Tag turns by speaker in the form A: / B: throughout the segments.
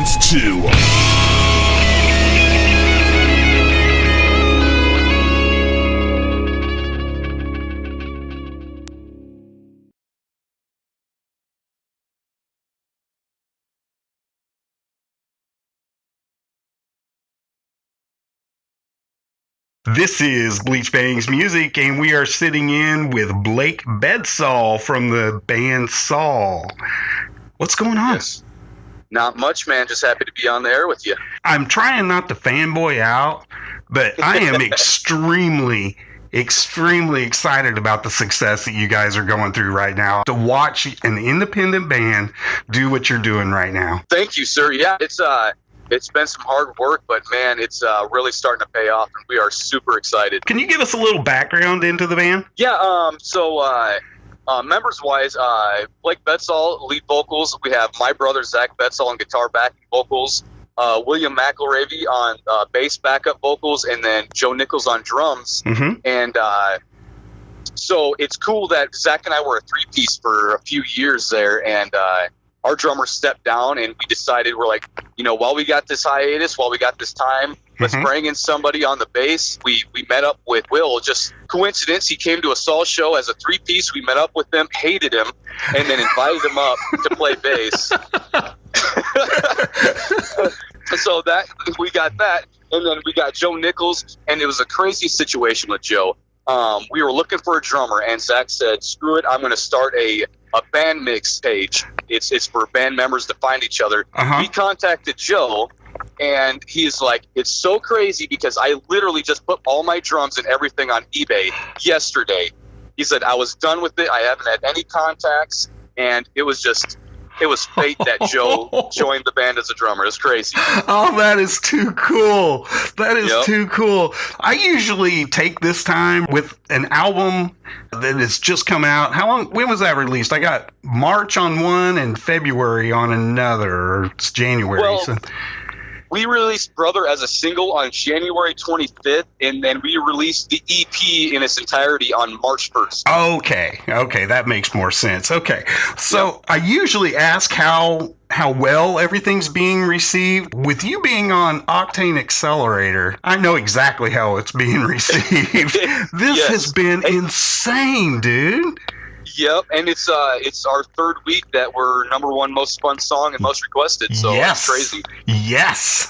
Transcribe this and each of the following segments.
A: Against Two.
B: This is Bleach Bangs Music, and we are sitting in with Blake Bedsaul from the band Saul. What's going on?
C: Yes. Not much, man. Just happy to be on the air with you.
B: I'm trying not to fanboy out, but I am extremely excited about the success that you guys are going through right now. To watch an independent band do what you're doing right now.
C: Thank you, sir. Yeah, it's been some hard work, but man, it's really starting to pay off, and we are super excited.
B: Can you give us a little background into the band?
C: Yeah, members-wise, Blake Bedsaul, lead vocals. We have my brother, Zach Bedsaul, on guitar backing vocals. William McElravy on bass backup vocals, and then Joe Nichols on drums.
B: Mm-hmm.
C: And so it's cool that Zach and I were a three-piece for a few years there, and our drummer stepped down, and we decided, we're like, while we got this hiatus, while we got this time, let's bring in somebody on the bass. We met up with Will. Just coincidence, he came to a Saul show as a three-piece. We met up with him, hated him, and then invited him up to play bass. So that we got that, and then we got Joe Nichols, and it was a crazy situation with Joe. We were looking for a drummer, and Zach said, screw it, I'm going to start a band mix page. It's for band members to find each other. We contacted Joe, and he's like, it's so crazy because I literally just put all my drums and everything on eBay yesterday. He said, I was done with it. I haven't had any contacts, and it was fate that Joe joined the band as a drummer. It's crazy.
B: Oh, that is too cool. That is too cool. I usually take this time with an album that has just come out. When was that released? I got March on one and February on another, or it's January.
C: Well, we released Brother as a single on January 25th, and then we released the EP in its entirety on March 1st.
B: Okay, that makes more sense. Okay, so I usually ask how well everything's being received. With you being on Octane Accelerator, I know exactly how it's being received. This has been insane, dude.
C: Yep, and it's our third week that we're number one most fun song and most requested, so it's crazy. Yes.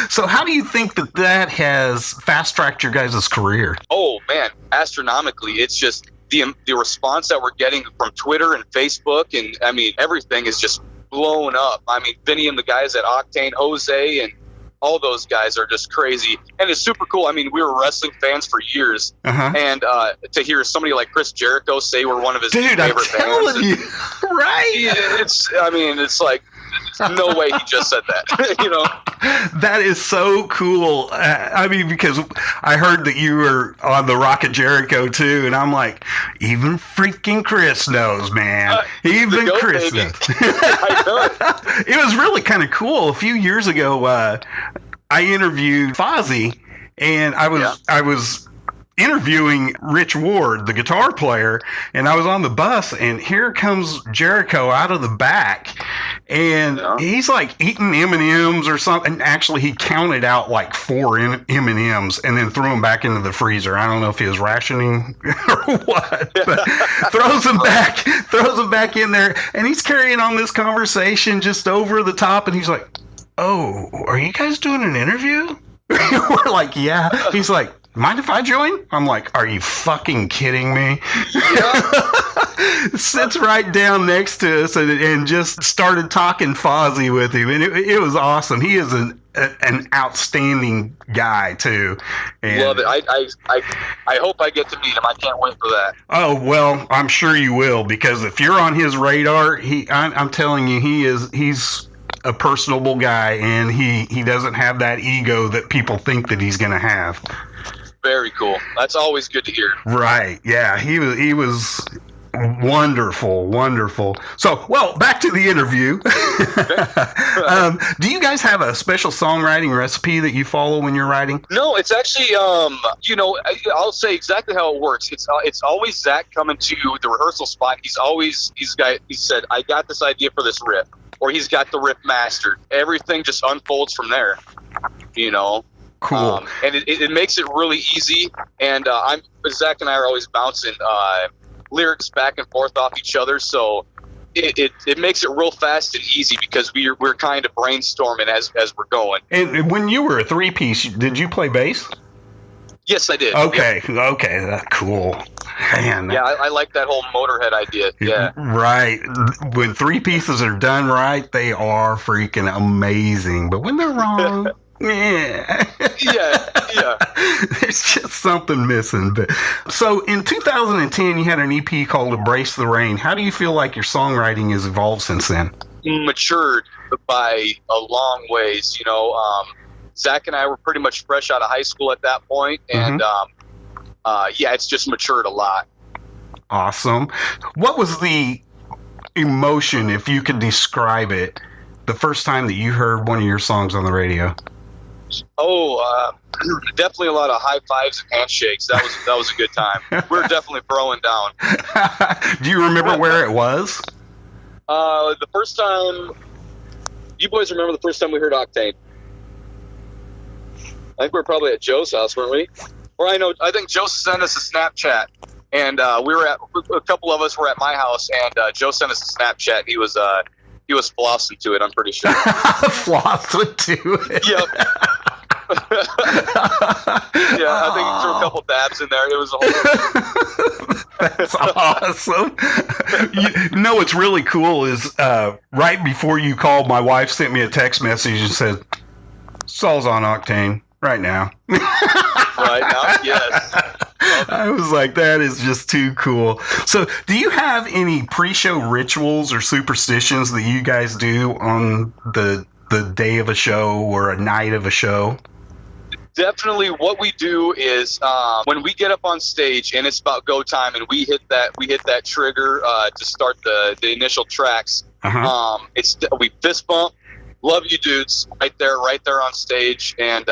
B: So how do you think that has fast-tracked your guys' career?
C: Oh, man, astronomically. It's just the response that we're getting from Twitter and Facebook, and, I mean, everything is just blown up. I mean, Vinny and the guys at Octane, Jose, and all those guys are just crazy, and it's super cool. I mean, we were wrestling fans for years, and to hear somebody like Chris Jericho say we're one of his favorite bands.
B: Dude, I'm telling you, right?
C: It's like, no way he just said that,
B: That is so cool. I mean, because I heard that you were on the Rock of Jericho too, and I'm like, even freaking Chris knows, man. Even Chris knows.
C: I know it.
B: It was really kind of cool. A few years ago, I interviewed Fozzy, and I was interviewing Rich Ward, the guitar player, and I was on the bus, and here comes Jericho out of the back, and he's like eating M&Ms or something. Actually, he counted out like 4 M&Ms and then threw them back into the freezer. I don't know if he was rationing or what, but throws them back in there, and he's carrying on this conversation just over the top, and he's like, "Oh, are you guys doing an interview?" We're like, "Yeah." He's like, "Mind if I join?" I'm like, "Are you fucking kidding me?" Sits right down next to us and just started talking Fozzy with him, and it was awesome. He is an outstanding guy too. And
C: love it. I hope I get to meet him. I can't wait for that.
B: Oh well, I'm sure you will, because if you're on his radar, I'm telling you, he's a personable guy, and he doesn't have that ego that people think that he's going to have.
C: Very cool. That's always good to hear.
B: Right. Yeah. He was wonderful. So, well, back to the interview. Do you guys have a special songwriting recipe that you follow when you're writing?
C: No, it's actually, I'll say exactly how it works. It's always Zach coming to the rehearsal spot. He said, I got this idea for this riff. or he's got the riff mastered. Everything just unfolds from there,
B: Cool.
C: And it makes it really easy. And Zach and I are always bouncing lyrics back and forth off each other, so it makes it real fast and easy because we're kind of brainstorming as we're going.
B: And when you were a three-piece, did you play bass?
C: Yes, I did.
B: Okay, okay, that's cool. Man.
C: Yeah, I like that whole Motorhead idea. Yeah.
B: Right. When three pieces are done right, they are freaking amazing. But when they're wrong, yeah.
C: Yeah.
B: There's just something missing. But so in 2010, you had an EP called Embrace the Rain. How do you feel like your songwriting has evolved since then?
C: Matured by a long ways. Zach and I were pretty much fresh out of high school at that point, and it's just matured a lot.
B: Awesome. What was the emotion, if you could describe it, the first time that you heard one of your songs on the radio?
C: Oh, definitely a lot of high fives and handshakes. That was a good time. We were definitely throwing down.
B: Do you remember where it was?
C: The first time. You boys remember the first time we heard Octane? I think we were probably at Joe's house, weren't we? Or I think Joe sent us a Snapchat, and a couple of us were at my house, and Joe sent us a Snapchat. He was flossing to it, I'm pretty sure.
B: Flossing to it.
C: Yep. Yeah, I think he threw a couple dabs in there. It was a whole.
B: That's awesome. You know what's really cool is right before you called, my wife sent me a text message and said, Saul's on Octane right now.
C: Right now, yes.
B: I was like, that is just too cool. So do you have any pre-show rituals or superstitions that you guys do on the day of a show or a night of a show?
C: Definitely what we do is when we get up on stage and it's about go time and we hit that trigger to start the initial tracks. We fist bump, love you dudes, right there on stage, and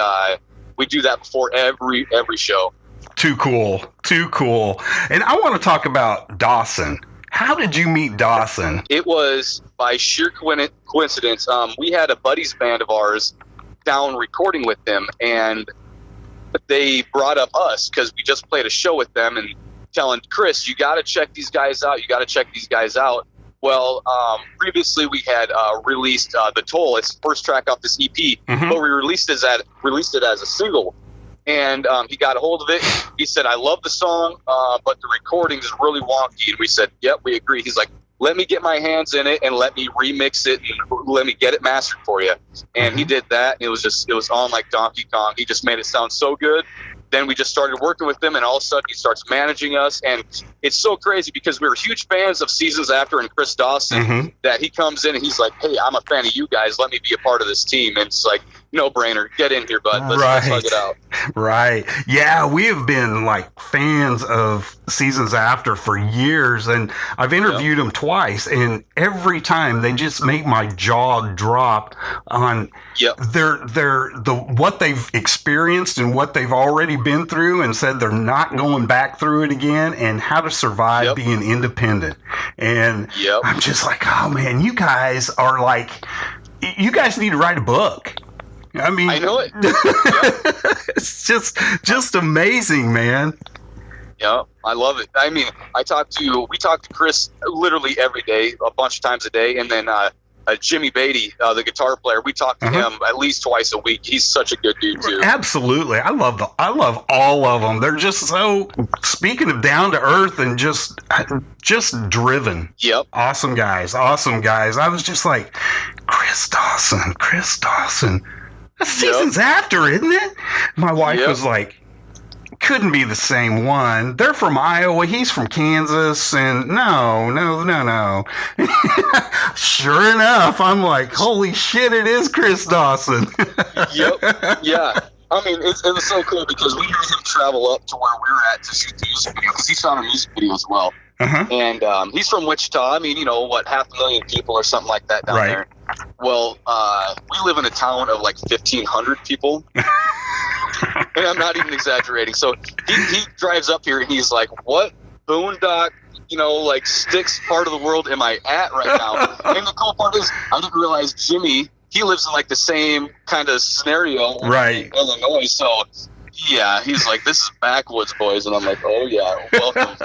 C: we do that before every show.
B: Too cool. And I want to talk about Dawson. How did you meet Dawson?
C: It was by sheer coincidence. We had a buddies band of ours down recording with them, and they brought up us because we just played a show with them and telling Chris, you got to check these guys out. Well, previously we had released The Toll. It's the first track off this EP, but we released it as a single. And he got a hold of it. He said, I love the song, but the recording is really wonky. And we said, yep, we agree. He's like, let me get my hands in it and let me remix it and let me get it mastered for you. And he did that. And it was on like Donkey Kong. He just made it sound so good. Then we just started working with him, and all of a sudden he starts managing us. And it's so crazy because we were huge fans of Seasons After and Chris Dawson that he comes in and he's like, hey, I'm a fan of you guys. Let me be a part of this team. And it's like, no brainer. Get in here, bud. Let's hug it out.
B: Right. Yeah, we have been like fans of Seasons After for years, and I've interviewed them twice, and every time they just make my jaw drop on what they've experienced and what they've already been through, and said they're not going back through it again, and how to survive being independent. And I'm just like, oh man, you guys are like, you guys need to write a book. I mean, I know it. It's just amazing, man.
C: Yeah, I love it. I mean, we talk to Chris literally every day, a bunch of times a day, and then Jimmy Beatty, the guitar player, we talk to him at least twice a week. He's such a good dude too.
B: Absolutely, I love all of them. They're just so, speaking of down to earth and just driven. Yep. Awesome guys. I was just like, Chris Dawson. That's Seasons After, isn't it? My wife was like, couldn't be the same one. They're from Iowa. He's from Kansas. And no. Sure enough, I'm like, holy shit, it is Chris Dawson.
C: Yep. Yeah. I mean, it was so cool because we had him travel up to where we were at to shoot the music video because he shot a music video as well. And he's from Wichita. I mean, 500,000 people or something like that down there. Well, we live in a town of like 1,500 people. And I'm not even exaggerating. So he drives up here and he's like, what boondock, like sticks part of the world am I at right now? And the cool part is, I didn't realize Jimmy, he lives in like the same kind of scenario in Illinois. So yeah, he's like, this is backwoods, boys. And I'm like, oh yeah, welcome.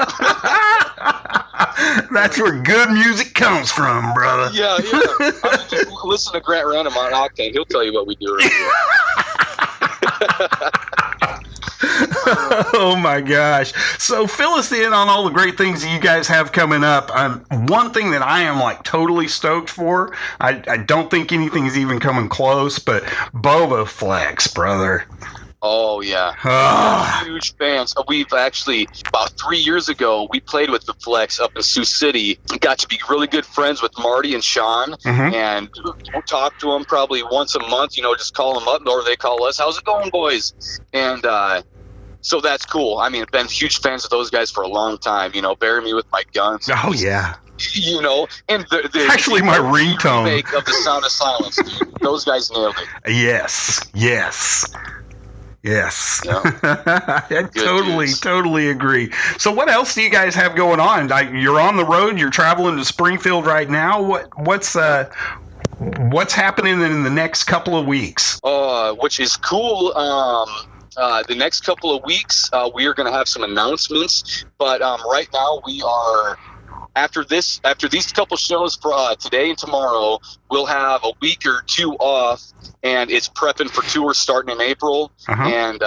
B: That's where good music comes from, brother.
C: Yeah. I mean, just listen to Grant Random on Octane. He'll tell you what we do right here.
B: Oh my gosh. So fill us in on all the great things that you guys have coming up. One thing that I am like totally stoked for, I don't think anything's even coming close, but Bova Flex, brother.
C: Oh, yeah. We're huge fans. We've actually, about 3 years ago, we played with the Flex up in Sioux City. Got to be really good friends with Marty and Sean, and we'll talk to them probably once a month, just call them up, or they call us, how's it going, boys? And so that's cool. I mean, I've been huge fans of those guys for a long time, bury me with my guns.
B: Oh, yeah.
C: And the
B: actually my ringtone.
C: Remake of The Sound of Silence, dude. Those guys nailed it.
B: Yes.
C: Yeah.
B: I totally agree. So what else do you guys have going on? You're on the road, you're traveling to Springfield right now. What's happening in the next couple of weeks?
C: Which is cool. The next couple of weeks, we are going to have some announcements, but right now we are, after these couple shows for today and tomorrow, we'll have a week or two off, and it's prepping for tours starting in April. And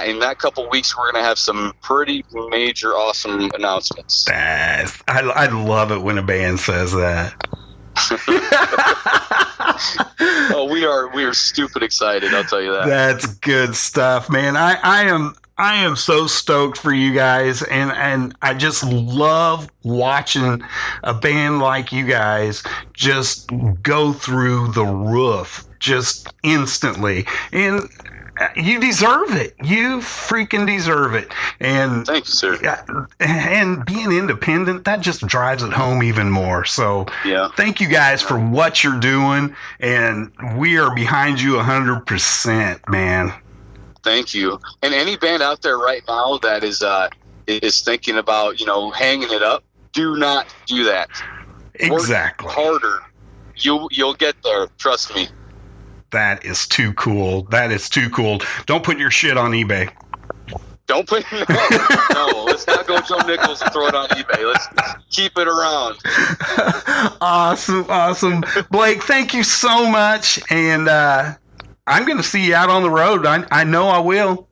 C: in that couple of weeks, we're going to have some pretty major, awesome announcements.
B: I love it when a band says that.
C: We are stupid excited, I'll tell you that.
B: That's good stuff, man. I am so stoked for you guys, and I just love watching a band like you guys just go through the roof just instantly. And you deserve it. You freaking deserve it. And
C: thank you, sir.
B: And being independent, that just drives it home even more. So thank you guys for what you're doing, and we are behind you 100%, man.
C: Thank you. And any band out there right now that is thinking about, hanging it up, do not do that.
B: Exactly.
C: Work harder. You'll get there. Trust me.
B: That is too cool. Don't put your shit on eBay.
C: No. Let's not go Joe Nichols and throw it on eBay. Let's keep it around.
B: Awesome. Blake, thank you so much. And I'm going to see you out on the road. I know I will.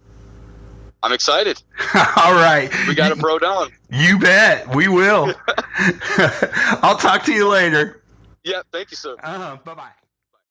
C: I'm excited.
B: All right.
C: We got to bro down.
B: You bet. We will. I'll talk to you later.
C: Yeah, thank you, sir.
B: Bye-bye.